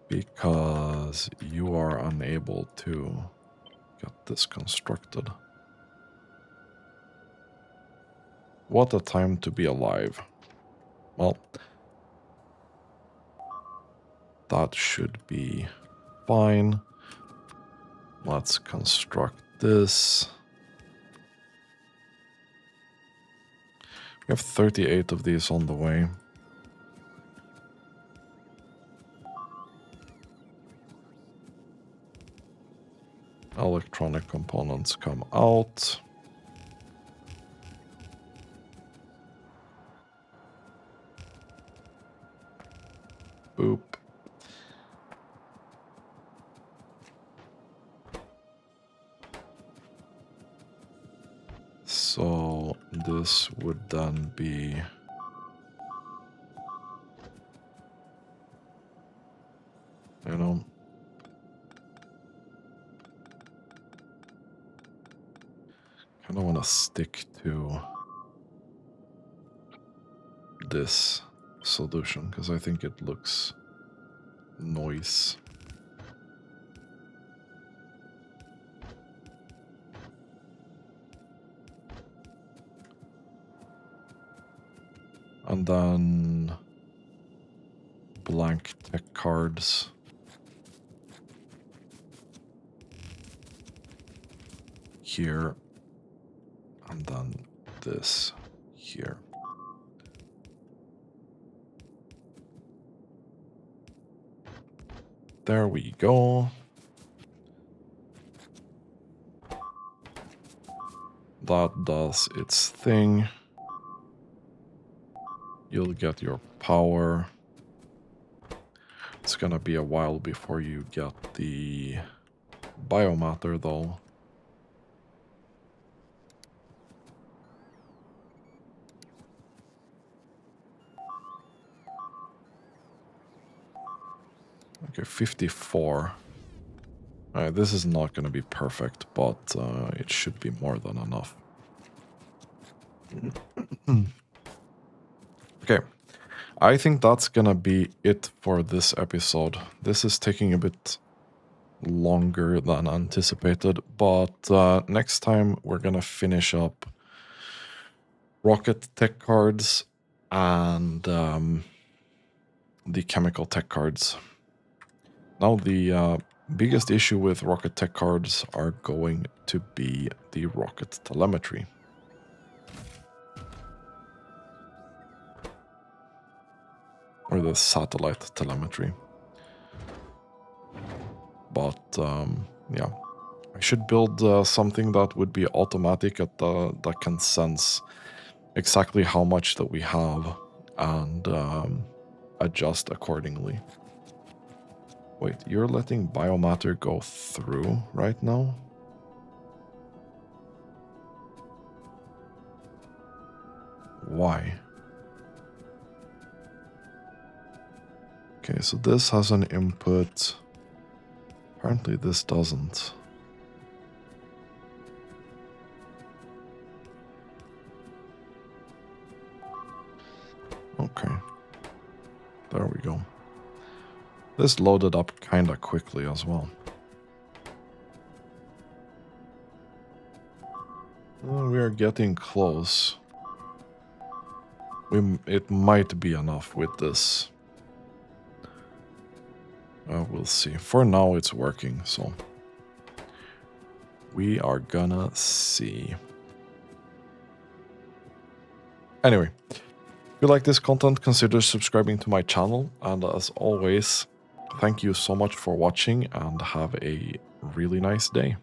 because you are unable to get this constructed. What a time to be alive. Well, that should be fine. Let's construct this. We have 38 of these on the way. Electronic components come out. Boop. So this would then be kind of want to stick to this solution because I think it looks nice. And then blank tech cards. Here. And then this here. There we go. That does its thing. You'll get your power. It's gonna be a while before you get the biomatter though. Okay, 54. Alright, this is not gonna be perfect, but it should be more than enough. Okay, I think that's gonna be it for this episode. This is taking a bit longer than anticipated, but next time we're gonna finish up rocket tech cards and the chemical tech cards. Now the biggest issue with rocket tech cards are going to be the rocket telemetry. Or the satellite telemetry. But yeah, I should build something that would be automatic that can sense exactly how much that we have and adjust accordingly. Wait, you're letting biomatter go through right now? Why? Okay, so this has an input. Apparently this doesn't. Okay. There we go. This loaded up kinda quickly as well. Well, we are getting close. It might be enough with this. We'll see. For now, it's working, so we are gonna see. Anyway, if you like this content, consider subscribing to my channel, and as always, thank you so much for watching, and have a really nice day.